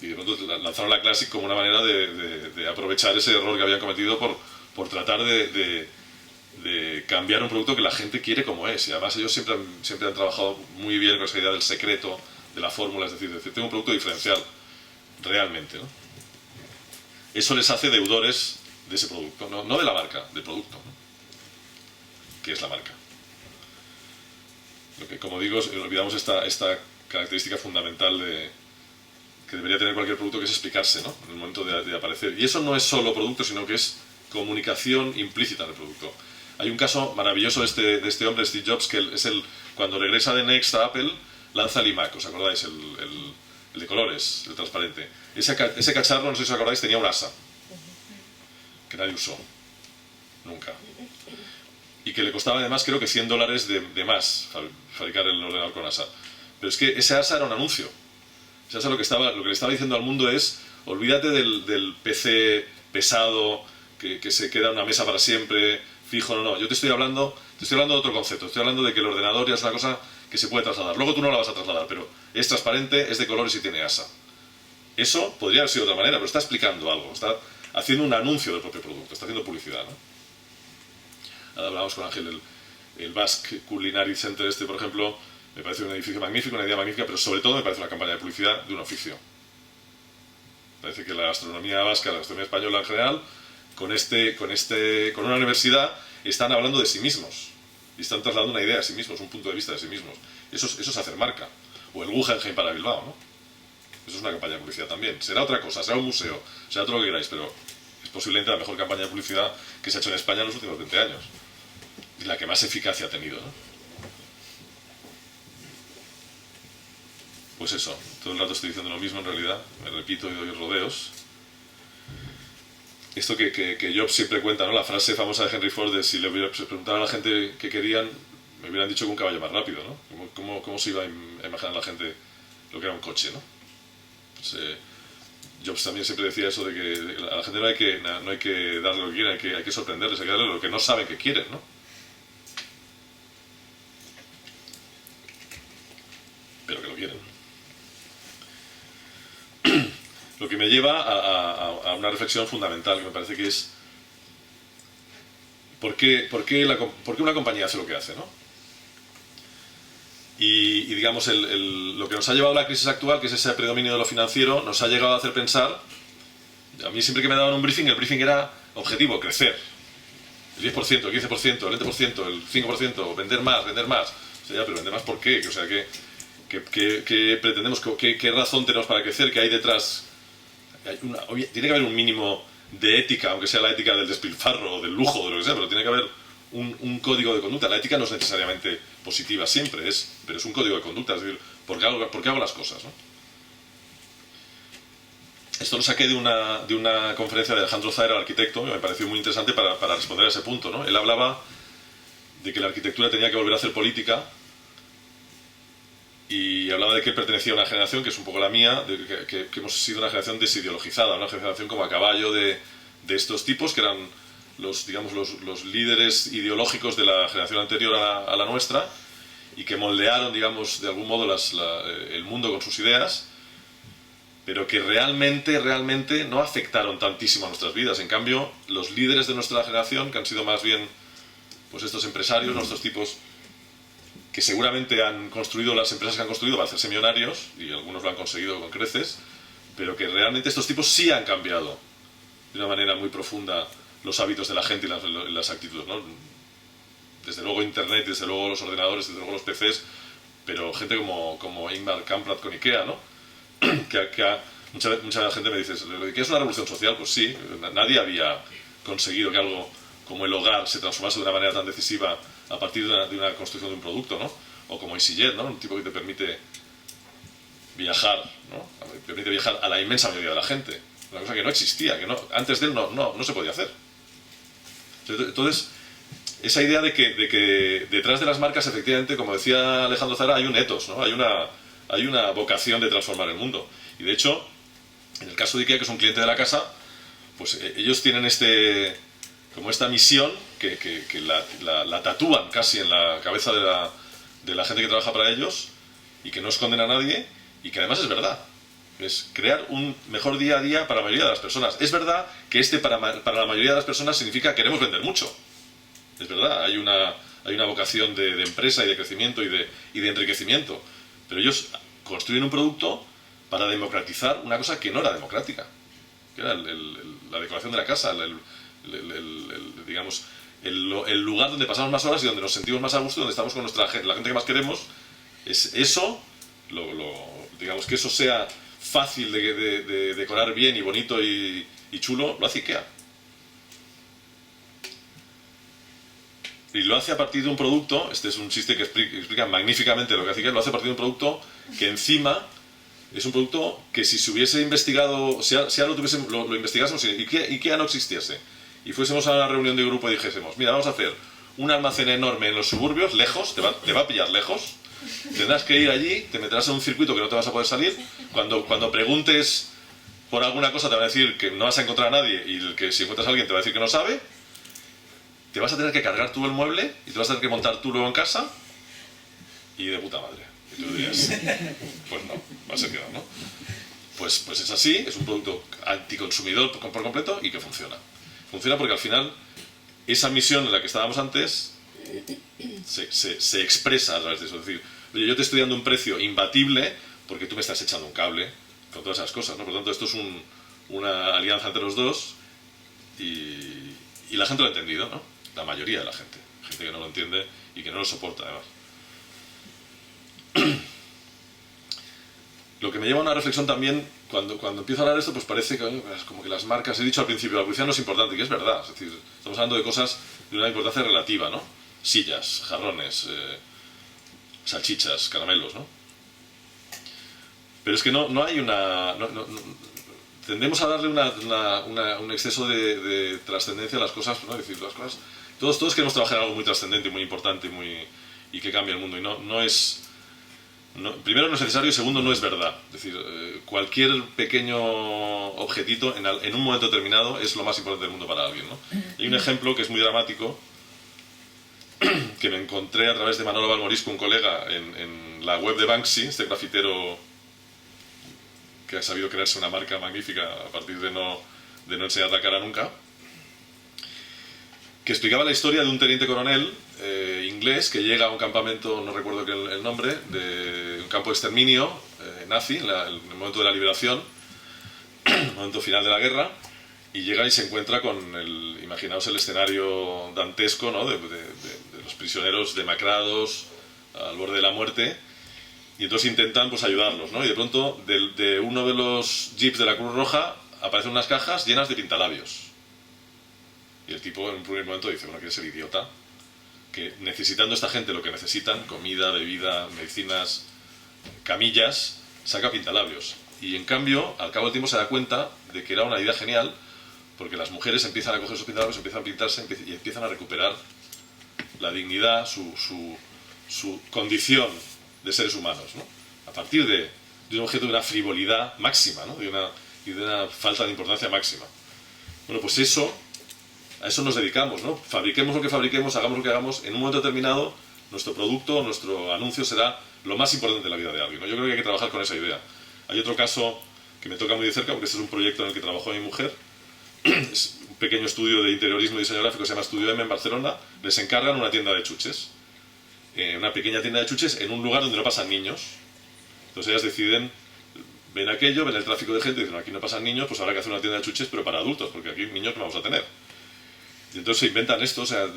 Y de pronto lanzaron la Classic como una manera de aprovechar ese error que habían cometido por tratar de cambiar un producto que la gente quiere como es. Y además ellos siempre han trabajado muy bien con esa idea del secreto, de la fórmula, es decir, tengo un producto diferencial, realmente, ¿no? Eso les hace deudores de ese producto, no de la marca, del producto, ¿no? Que es la marca. Lo que, como digo, olvidamos esta característica fundamental que debería tener cualquier producto, que es explicarse, ¿no? En el momento de aparecer. Y eso no es solo producto, sino que es comunicación implícita en el producto. Hay un caso maravilloso de este hombre, Steve Jobs, que es cuando regresa de Next a Apple, lanza el iMac, ¿os acordáis? El de colores, el transparente. Ese cacharro, no sé si os acordáis, tenía un asa, que nadie usó, nunca. Y que le costaba además, creo que $100 de más fabricar el ordenador con asa. Pero es que ese asa era un anuncio. Ese asa lo que le estaba diciendo al mundo es, olvídate del PC pesado, que se queda en una mesa para siempre, fijo, no, yo te estoy hablando de otro concepto, estoy hablando de que el ordenador ya es una cosa que se puede trasladar. Luego tú no la vas a trasladar, pero es transparente, es de colores y tiene asa. Eso podría haber sido de otra manera, pero está explicando algo, está haciendo un anuncio del propio producto, está haciendo publicidad, ¿no? Ahora hablamos con Ángel, el Basque Culinary Center por ejemplo, me parece un edificio magnífico, una idea magnífica, pero sobre todo me parece una campaña de publicidad de un oficio. Parece que la gastronomía vasca, la gastronomía española en general, con una universidad, están hablando de sí mismos. Y están trasladando una idea a sí mismos, un punto de vista de sí mismos. Eso es hacer marca. O el Guggenheim para Bilbao, ¿no? Eso es una campaña de publicidad también. Será otra cosa, será un museo, será todo lo que queráis, pero es posiblemente la mejor campaña de publicidad que se ha hecho en España en los últimos 20 años. Y la que más eficacia ha tenido, ¿no? Pues eso, todo el rato estoy diciendo lo mismo en realidad, me repito y doy rodeos. Esto que Jobs siempre cuenta, ¿no? La frase famosa de Henry Ford de si le preguntaban a la gente qué querían, me hubieran dicho que un caballo más rápido, ¿no? ¿Cómo se iba a imaginar la gente lo que era un coche, ¿no? Pues, Jobs también siempre decía eso de que a la gente no hay que darle lo que quieren, hay que sorprenderles, hay que darle lo que no saben que quieren, ¿no? Pero que lo quieren. Lo que me lleva a una reflexión fundamental, que me parece que es ¿por qué una compañía hace lo que hace, ¿no? Y digamos, lo que nos ha llevado a la crisis actual, que es ese predominio de lo financiero, nos ha llegado a hacer pensar, a mí siempre que me daban un briefing, el briefing era objetivo, crecer. El 10%, el 15%, el 20%, el 5%, vender más. O sea, ya, pero vender más ¿por qué? O sea, ¿qué pretendemos? ¿Qué razón tenemos para crecer? ¿Qué hay detrás? tiene que haber un mínimo de ética, aunque sea la ética del despilfarro o del lujo o de lo que sea, pero tiene que haber un código de conducta. La ética no es necesariamente positiva siempre, pero es un código de conducta, es decir, ¿por qué hago las cosas, ¿no? Esto lo saqué de una conferencia de Alejandro Zaer, el arquitecto, que me pareció muy interesante para responder a ese punto, ¿no? Él hablaba de que la arquitectura tenía que volver a hacer política y hablaba de que él pertenecía a una generación, que es un poco la mía, que hemos sido una generación desideologizada, una generación como a caballo de estos tipos, que eran los líderes ideológicos de la generación anterior a la nuestra, y que moldearon, digamos, de algún modo el mundo con sus ideas, pero que realmente no afectaron tantísimo a nuestras vidas. En cambio, los líderes de nuestra generación, que han sido más bien pues estos empresarios, nuestros tipos que seguramente han construido las empresas que han construido para hacerse millonarios, y algunos lo han conseguido con creces, pero que realmente estos tipos sí han cambiado de una manera muy profunda los hábitos de la gente y las actitudes, ¿no? Desde luego Internet, desde luego los ordenadores, desde luego los PCs, pero gente como Ingmar Kamprad con IKEA, ¿no? Mucha gente me dice, ¿qué es una revolución social? Pues sí, nadie había conseguido que algo como el hogar se transformase de una manera tan decisiva a partir de una construcción de un producto, ¿no? O como EasyJet, ¿no? Un tipo que te permite viajar, ¿no? Permite viajar a la inmensa mayoría de la gente. Una cosa que no existía, que antes de él no se podía hacer. Entonces, esa idea de que detrás de las marcas, efectivamente, como decía Alejandro Zara, hay un ethos, ¿no? Hay una vocación de transformar el mundo. Y de hecho, en el caso de IKEA, que es un cliente de la casa, pues ellos tienen como esta misión que la tatúan casi en la cabeza de la gente que trabaja para ellos, y que no esconden a nadie, y que además es verdad. Es crear un mejor día a día para la mayoría de las personas. Es verdad que para la mayoría de las personas significa queremos vender mucho. Es verdad, hay una vocación de empresa y de crecimiento y de enriquecimiento. Pero ellos construyen un producto para democratizar una cosa que no era democrática, que era la decoración de la casa, digamos, el lugar donde pasamos más horas y donde nos sentimos más a gusto, donde estamos con la gente que más queremos. Es eso, digamos, que eso sea fácil de decorar bien y bonito y chulo, lo hace IKEA. Y lo hace a partir de un producto, este es un chiste que explica magníficamente lo que hace IKEA, lo hace a partir de un producto que encima es un producto que si se hubiese investigado, si ahora lo investigásemos y IKEA no existiese, y fuésemos a una reunión de grupo y dijésemos, mira, vamos a hacer un almacén enorme en los suburbios, lejos, te va a pillar lejos, tendrás que ir allí, te meterás en un circuito que no te vas a poder salir, cuando preguntes por alguna cosa te van a decir que no vas a encontrar a nadie, y que si encuentras a alguien te va a decir que no sabe, te vas a tener que cargar tú el mueble y te vas a tener que montar tú luego en casa, y de puta madre. Y tú dirías, pues no, va a ser que no. Pues es así, es un producto anticonsumidor por completo y que funciona. Funciona porque al final esa misión en la que estábamos antes se expresa a través de eso. Es decir, oye, yo te estoy dando un precio imbatible porque tú me estás echando un cable con todas esas cosas, ¿no? Por lo tanto, esto es una alianza entre los dos, y la gente lo ha entendido, ¿no? La mayoría de la gente que no lo entiende y que no lo soporta, además. Lo que me lleva a una reflexión también, cuando empiezo a hablar de esto, pues parece que como que las marcas, he dicho al principio, la publicidad no es importante, y es verdad. Es decir, estamos hablando de cosas de una importancia relativa, ¿no? Sillas, jarrones, salchichas, caramelos, ¿no? Pero es que no hay tendemos a darle un exceso de trascendencia a las cosas, ¿no? Es decir, las cosas, todos queremos trabajar en algo muy trascendente, muy importante, y que cambie el mundo, y no es... primero no es necesario, y segundo no es verdad. Es decir, cualquier pequeño objetito en un momento determinado es lo más importante del mundo para alguien, ¿no? Hay un ejemplo que es muy dramático, que me encontré a través de Manolo Balmorisco, un colega, en la web de Banksy, este grafitero que ha sabido crearse una marca magnífica a partir de no enseñar la cara nunca, que explicaba la historia de un teniente coronel inglés que llega a un campamento, no recuerdo el nombre, de un campo de exterminio nazi, en el momento de la liberación, el momento final de la guerra, y llega y se encuentra con imaginaos el escenario dantesco, ¿no? de los prisioneros demacrados al borde de la muerte, y entonces intentan pues ayudarlos, ¿no? Y de pronto de uno de los jeeps de la Cruz Roja aparecen unas cajas llenas de pintalabios. Y el tipo en un primer momento dice, bueno, que es el idiota, que necesitando esta gente lo que necesitan, comida, bebida, medicinas, camillas, saca pintalabios. Y en cambio, al cabo del tiempo se da cuenta de que era una idea genial, porque las mujeres empiezan a coger sus pintalabios, empiezan a pintarse y empiezan a recuperar la dignidad, su condición de seres humanos, ¿no? A partir de un objeto de una frivolidad máxima, ¿no? y de una falta de importancia máxima. Bueno, pues a eso nos dedicamos, ¿no? Fabriquemos lo que fabriquemos, hagamos lo que hagamos, en un momento determinado nuestro producto, nuestro anuncio será lo más importante de la vida de alguien, ¿no? Yo creo que hay que trabajar con esa idea. Hay otro caso que me toca muy de cerca, porque este es un proyecto en el que trabajó mi mujer. Es un pequeño estudio de interiorismo y diseño gráfico que se llama Estudio M en Barcelona. Les encargan una tienda de chuches, una pequeña tienda de chuches en un lugar donde no pasan niños. Entonces ellas deciden, ven aquello, ven el tráfico de gente y dicen, aquí no pasan niños, pues habrá que hacer una tienda de chuches pero para adultos, porque aquí niños no vamos a tener. Y entonces se inventan esto, o sea,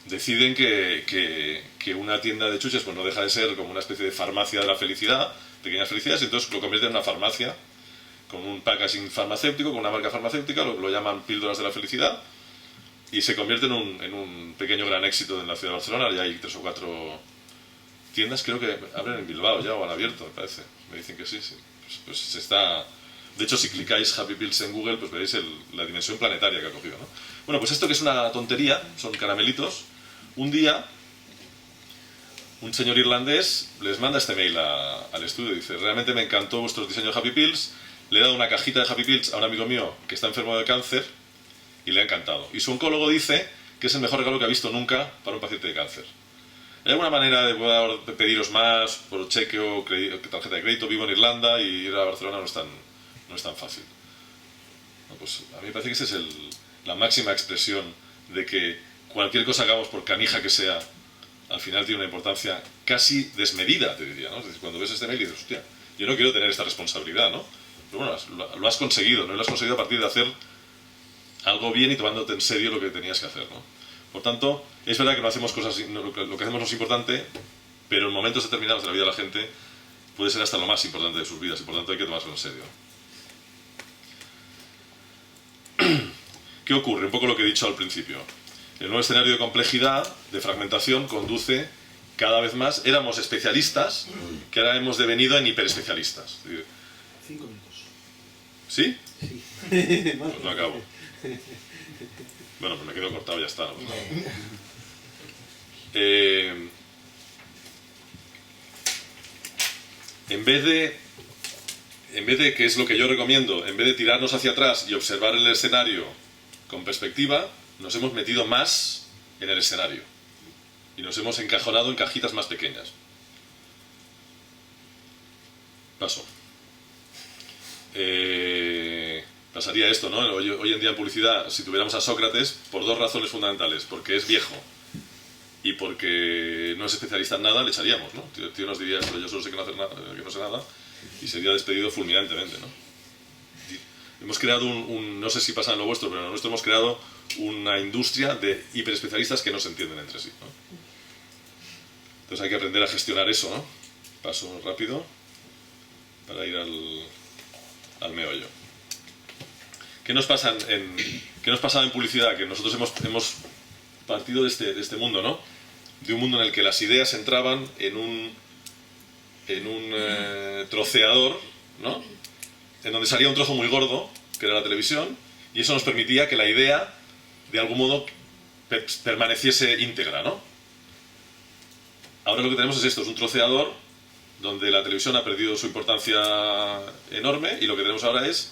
deciden que una tienda de chuches pues no deja de ser como una especie de farmacia de la felicidad, pequeñas felicidades, y entonces lo convierten en una farmacia con un packaging farmacéutico, con una marca farmacéutica, lo llaman píldoras de la felicidad, y se convierte en un pequeño gran éxito en la ciudad de Barcelona. Ya hay 3 o 4 tiendas, creo que abren en Bilbao ya, o han abierto, me parece. Me dicen que sí, sí. Pues se está... De hecho, si clicáis Happy Pills en Google, pues veréis la dimensión planetaria que ha cogido, ¿no? Bueno, pues esto que es una tontería, son caramelitos. Un día, un señor irlandés les manda este mail al estudio. Dice, realmente me encantó vuestro diseño de Happy Pills. Le he dado una cajita de Happy Pills a un amigo mío que está enfermo de cáncer y le ha encantado. Y su oncólogo dice que es el mejor regalo que ha visto nunca para un paciente de cáncer. ¿Hay alguna manera de poder pediros más por cheque o tarjeta de crédito? Vivo en Irlanda y ir a Barcelona no es tan fácil. No, pues a mí me parece que esa es la máxima expresión de que cualquier cosa que hagamos, por canija que sea, al final tiene una importancia casi desmedida, te diría, ¿no? Es decir, cuando ves este mail dices, hostia, yo no quiero tener esta responsabilidad, ¿no? Pero bueno, lo has conseguido, ¿no? Lo has conseguido a partir de hacer algo bien y tomándote en serio lo que tenías que hacer, ¿no? Por tanto, es verdad que no hacemos cosas, lo que hacemos no es importante, pero en momentos determinados de la vida de la gente puede ser hasta lo más importante de sus vidas y por tanto hay que tomárselo en serio. ¿Qué ocurre? Un poco lo que he dicho al principio. El nuevo escenario de complejidad, de fragmentación, conduce cada vez más. Éramos especialistas, que ahora hemos devenido en hiperespecialistas. 5 minutos. ¿Sí? Sí. Pues lo acabo. Bueno, pues me quedo cortado, ya está. En vez de, que es lo que yo recomiendo, en vez de tirarnos hacia atrás y observar el escenario con perspectiva, nos hemos metido más en el escenario y nos hemos encajonado en cajitas más pequeñas. Paso. Pasaría esto, ¿no? Hoy en día en publicidad, si tuviéramos a Sócrates, por 2 razones fundamentales. Porque es viejo y porque no es especialista en nada, le echaríamos, ¿no? El tío nos diría, pero yo solo sé que no sé nada, y sería despedido fulminantemente, ¿no? Hemos creado no sé si pasa en lo vuestro, pero en lo nuestro hemos creado una industria de hiperespecialistas que no se entienden entre sí, ¿no? Entonces hay que aprender a gestionar eso, ¿no? Paso rápido para ir al meollo. ¿Qué nos pasa en publicidad? Que nosotros hemos partido de este mundo, ¿no? De un mundo en el que las ideas entraban en un troceador, ¿no? En donde salía un trozo muy gordo, que era la televisión, y eso nos permitía que la idea, de algún modo, permaneciese íntegra, ¿no? Ahora lo que tenemos es esto, es un troceador donde la televisión ha perdido su importancia enorme, y lo que tenemos ahora es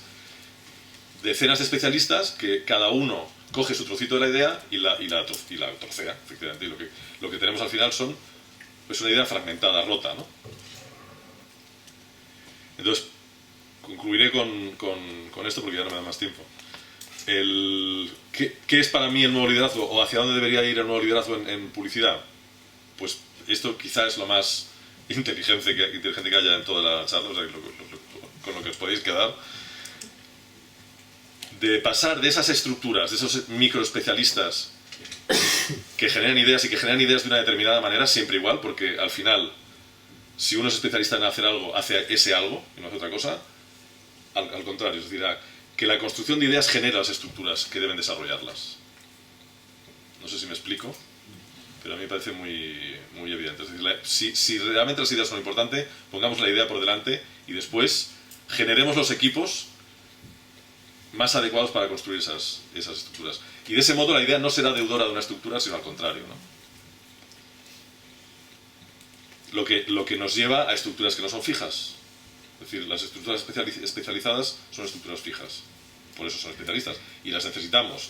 decenas de especialistas que cada uno coge su trocito de la idea y la trocea, efectivamente, y lo que tenemos al final son pues una idea fragmentada, rota, ¿no? Entonces, concluiré con esto porque ya no me da más tiempo. ¿Qué es para mí el nuevo liderazgo o hacia dónde debería ir el nuevo liderazgo en publicidad? Pues esto quizás es lo más inteligente que haya en toda la charla, o sea, con lo que os podéis quedar. De pasar de esas estructuras, de esos microespecialistas que generan ideas y que generan ideas de una determinada manera, siempre igual, porque al final, si uno es especialista en hacer algo, hace ese algo y no hace otra cosa, al contrario, es decir, que la construcción de ideas genera las estructuras que deben desarrollarlas. No sé si me explico, pero a mí me parece muy evidente. Es decir, si realmente las ideas son importantes, pongamos la idea por delante y después generemos los equipos más adecuados para construir esas estructuras. Y de ese modo la idea no será deudora de una estructura, sino al contrario, ¿no? Lo que nos lleva a estructuras que no son fijas. Es decir, las estructuras especializadas son estructuras fijas. Por eso son especialistas. Y las necesitamos.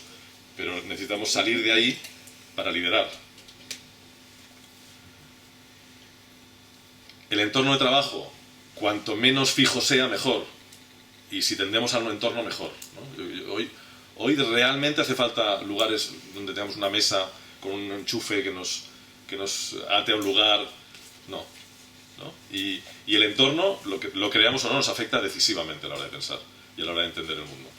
Pero necesitamos salir de ahí para liderar. El entorno de trabajo, cuanto menos fijo sea, mejor. Y si tendemos a un entorno, mejor, ¿no? Hoy realmente hace falta lugares donde tengamos una mesa con un enchufe que nos ate a un lugar. No. Y el entorno, lo creamos o no, nos afecta decisivamente a la hora de pensar y a la hora de entender el mundo.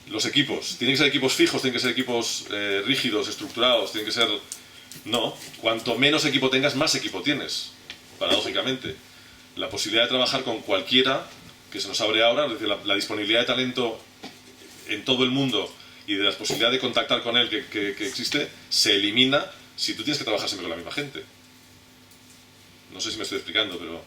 Los equipos, ¿tienen que ser equipos fijos? ¿Tienen que ser equipos rígidos, estructurados? ¿Tienen que ser...? No. Cuanto menos equipo tengas, más equipo tienes, paradójicamente. La posibilidad de trabajar con cualquiera que se nos abre ahora, es decir, la disponibilidad de talento en todo el mundo y de la posibilidad de contactar con él que existe, se elimina si tú tienes que trabajar siempre con la misma gente. No sé si me estoy explicando, pero...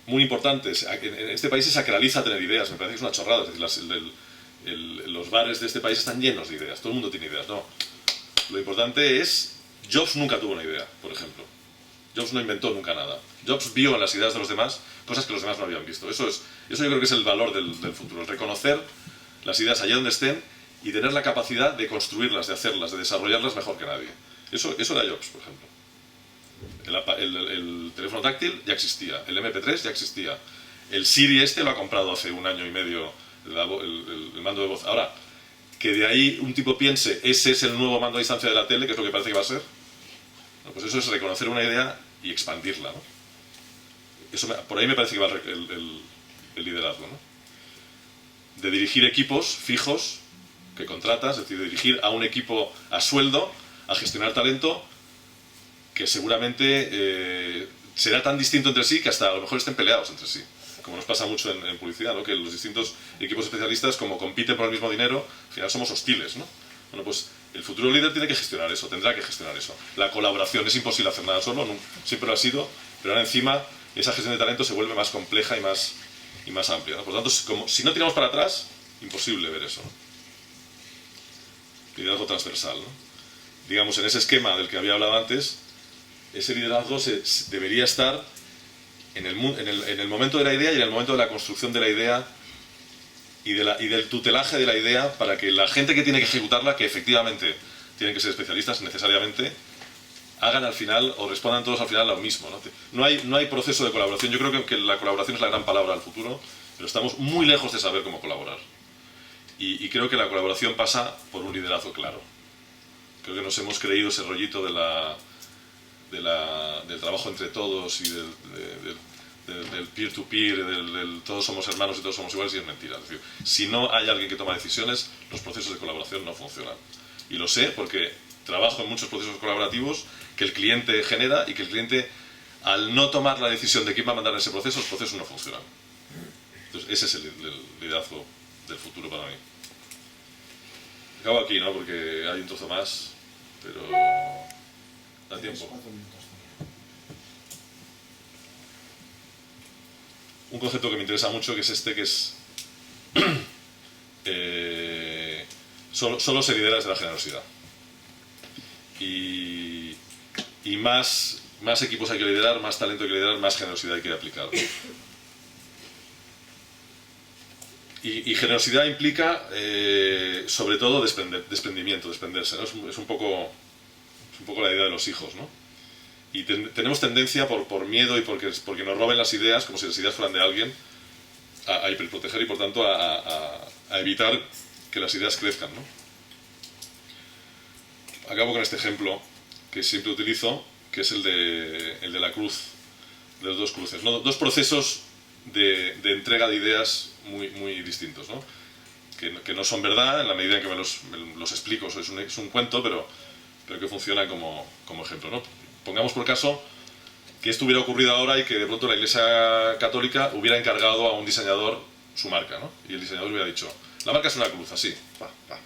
Muy importante, en este país se sacraliza tener ideas, me parece que es una chorrada. Es decir, los bares de este país están llenos de ideas, todo el mundo tiene ideas. No, lo importante es... Jobs nunca tuvo una idea, por ejemplo. Jobs no inventó nunca nada. Jobs vio en las ideas de los demás cosas que los demás no habían visto. Eso yo creo que es el valor del futuro, el reconocer las ideas allá donde estén y tener la capacidad de construirlas, de hacerlas, de desarrollarlas mejor que nadie. Eso era Jobs, por ejemplo. El teléfono táctil ya existía, el MP3 ya existía, el Siri lo ha comprado hace un año y medio el mando de voz. Ahora, que de ahí un tipo piense, ese es el nuevo mando a distancia de la tele, que es lo que parece que va a ser, no, pues eso es reconocer una idea y expandirla, ¿no? Por ahí me parece que va el liderazgo, ¿no? De dirigir equipos fijos que contratas, es decir, de dirigir a un equipo a sueldo, a gestionar talento, que seguramente será tan distinto entre sí que hasta a lo mejor estén peleados entre sí, como nos pasa mucho en publicidad, ¿no? Que los distintos equipos especialistas, como compiten por el mismo dinero, al final somos hostiles, ¿no? Bueno, pues el futuro líder tiene que gestionar eso, tendrá que gestionar eso. La colaboración, es imposible hacer nada solo, siempre lo ha sido, pero ahora encima esa gestión de talento se vuelve más compleja y más amplia, ¿no? Por lo tanto, si no tiramos para atrás, imposible ver eso, ¿no? Liderazgo transversal, ¿no? Digamos, en ese esquema del que había hablado antes, ese liderazgo debería estar en el momento de la idea y en el momento de la construcción de la idea y del tutelaje de la idea, para que la gente que tiene que ejecutarla, que efectivamente tienen que ser especialistas necesariamente, hagan al final o respondan todos al final lo mismo, ¿no? No hay proceso de colaboración. Yo creo que la colaboración es la gran palabra del futuro, pero estamos muy lejos de saber cómo colaborar. Y creo que la colaboración pasa por un liderazgo claro. Creo que nos hemos creído ese rollito del trabajo entre todos y del peer-to-peer, del todos somos hermanos y todos somos iguales, y es mentira. Es decir, si no hay alguien que toma decisiones, los procesos de colaboración no funcionan. Y lo sé porque trabajo en muchos procesos colaborativos que el cliente genera y que el cliente, al no tomar la decisión de quién va a mandar en ese proceso, los procesos no funcionan. Entonces, ese es el liderazgo del futuro para mí. Acabo aquí, ¿no? Porque hay un trozo más, pero da tiempo. Un concepto que me interesa mucho, que es que es solo se lidera desde la generosidad. Y más equipos hay que liderar, más talento hay que liderar, más generosidad hay que aplicar. Y generosidad implica, sobre todo, desprenderse, ¿no? Es un poco la idea de los hijos, ¿no? Y tenemos tendencia, por miedo y porque nos roben las ideas, como si las ideas fueran de alguien, a hiperproteger y por tanto a evitar que las ideas crezcan, ¿no? Acabo con este ejemplo que siempre utilizo, que es el de la cruz, de los dos cruces, ¿no? Dos procesos de entrega de ideas muy distintos, ¿no? Que no son verdad en la medida en que me los explico. Es un cuento, pero que funcionan como ejemplo, ¿no? Pongamos por caso que esto hubiera ocurrido ahora y que de pronto la Iglesia Católica hubiera encargado a un diseñador su marca, ¿no? Y el diseñador hubiera dicho, la marca es una cruz, así, pa, pa.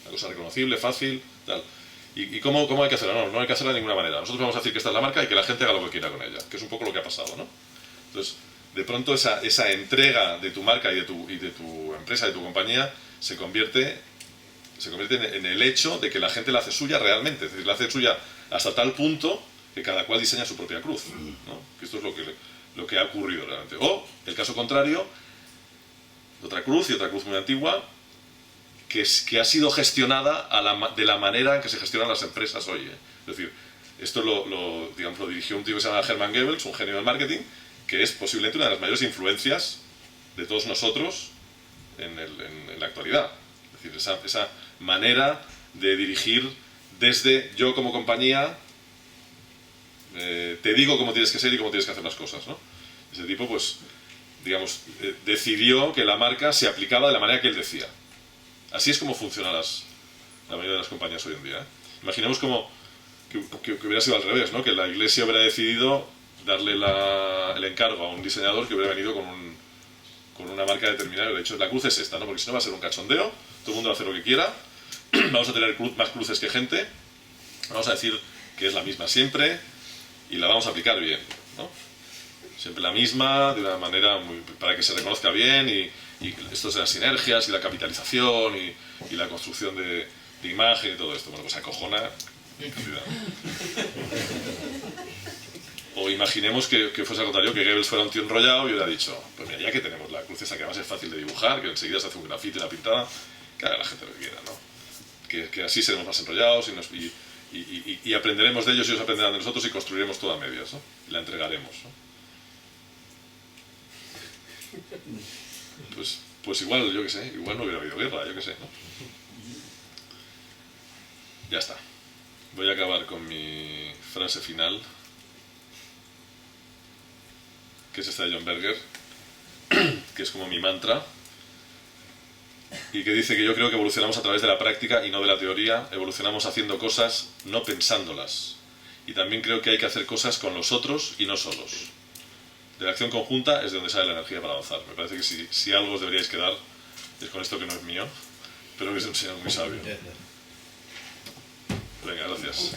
Una cosa reconocible, fácil, tal. ¿Y cómo hay que hacerla? No hay que hacerla de ninguna manera. Nosotros vamos a decir que esta es la marca y que la gente haga lo que quiera con ella, que es un poco lo que ha pasado, ¿no? Entonces, de pronto esa entrega de tu marca y de tu empresa, de tu compañía, se convierte en el hecho de que la gente la hace suya realmente. Es decir, la hace suya hasta tal punto que cada cual diseña su propia cruz, ¿no? Que esto es lo que ha ocurrido realmente. O, el caso contrario, otra cruz muy antigua, que ha sido gestionada de la manera en que se gestionan las empresas hoy. Es decir, esto lo dirigió un tío que se llama Hermann Goebbels, un genio del marketing, que es posiblemente una de las mayores influencias de todos nosotros en la actualidad. Es decir, esa manera de dirigir desde yo como compañía, te digo cómo tienes que ser y cómo tienes que hacer las cosas, ¿no? Ese tipo, pues, digamos, decidió que la marca se aplicaba de la manera que él decía. Así es como funcionan la mayoría de las compañías hoy en día, ¿eh? Imaginemos que hubiera sido al revés, ¿no? Que la Iglesia hubiera decidido darle el encargo a un diseñador que hubiera venido con una marca determinada y hubiera dicho, la cruz es esta, ¿no? Porque si no va a ser un cachondeo, todo el mundo va a hacer lo que quiera, vamos a tener más cruces que gente, vamos a decir que es la misma siempre y la vamos a aplicar bien, ¿no? Siempre la misma, de una manera para que se reconozca bien y esto es de las sinergias y la capitalización y la construcción de imagen y todo esto. Bueno, pues acojona cantidad. O imaginemos que fuese al contrario, que Goebbels fuera un tío enrollado y hubiera dicho, pues mira, ya que tenemos la cruz esa que además es fácil de dibujar, que enseguida se hace un grafiti y la pintada, que haga la gente lo que quiera, ¿no? Que así seremos más enrollados y aprenderemos de ellos y ellos aprenderán de nosotros y construiremos todo a medias, ¿no? Y la entregaremos, ¿no? Pues igual, yo qué sé, igual no hubiera habido guerra, yo qué sé, ¿no? Ya está. Voy a acabar con mi frase final, que es esta de John Berger, que es como mi mantra, y que dice que yo creo que evolucionamos a través de la práctica y no de la teoría, evolucionamos haciendo cosas, no pensándolas, y también creo que hay que hacer cosas con los otros y no solos. De la acción conjunta es de donde sale la energía para avanzar. Me parece que si algo os deberíais quedar es con esto que no es mío, pero que es un señor muy sabio. Venga, gracias.